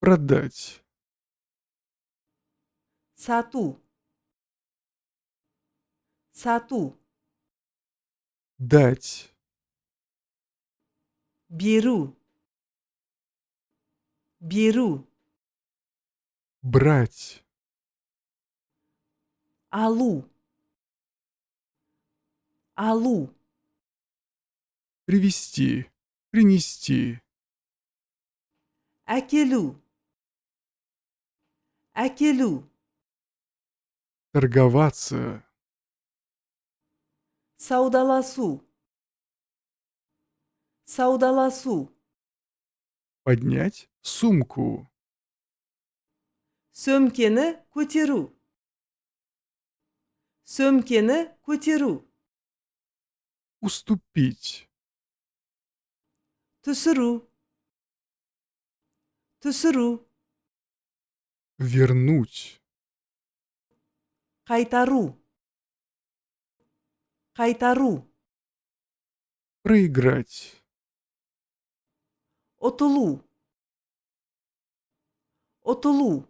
Продать. Satu. Satu. Дать. Biru. Biru. Брать. Alу. Alу. Привезти. Принести. Aquilo. Aquilo. Торговаться. Saudalasu. Saudalasu. Поднять сумку. Sömkeni көтеру. Sömkeni көтеру. Уступить. Түсіру. Түсіру. Вернуть. Қайтару. Қайтару. Проиграть. Ұтылу. Ұтылу.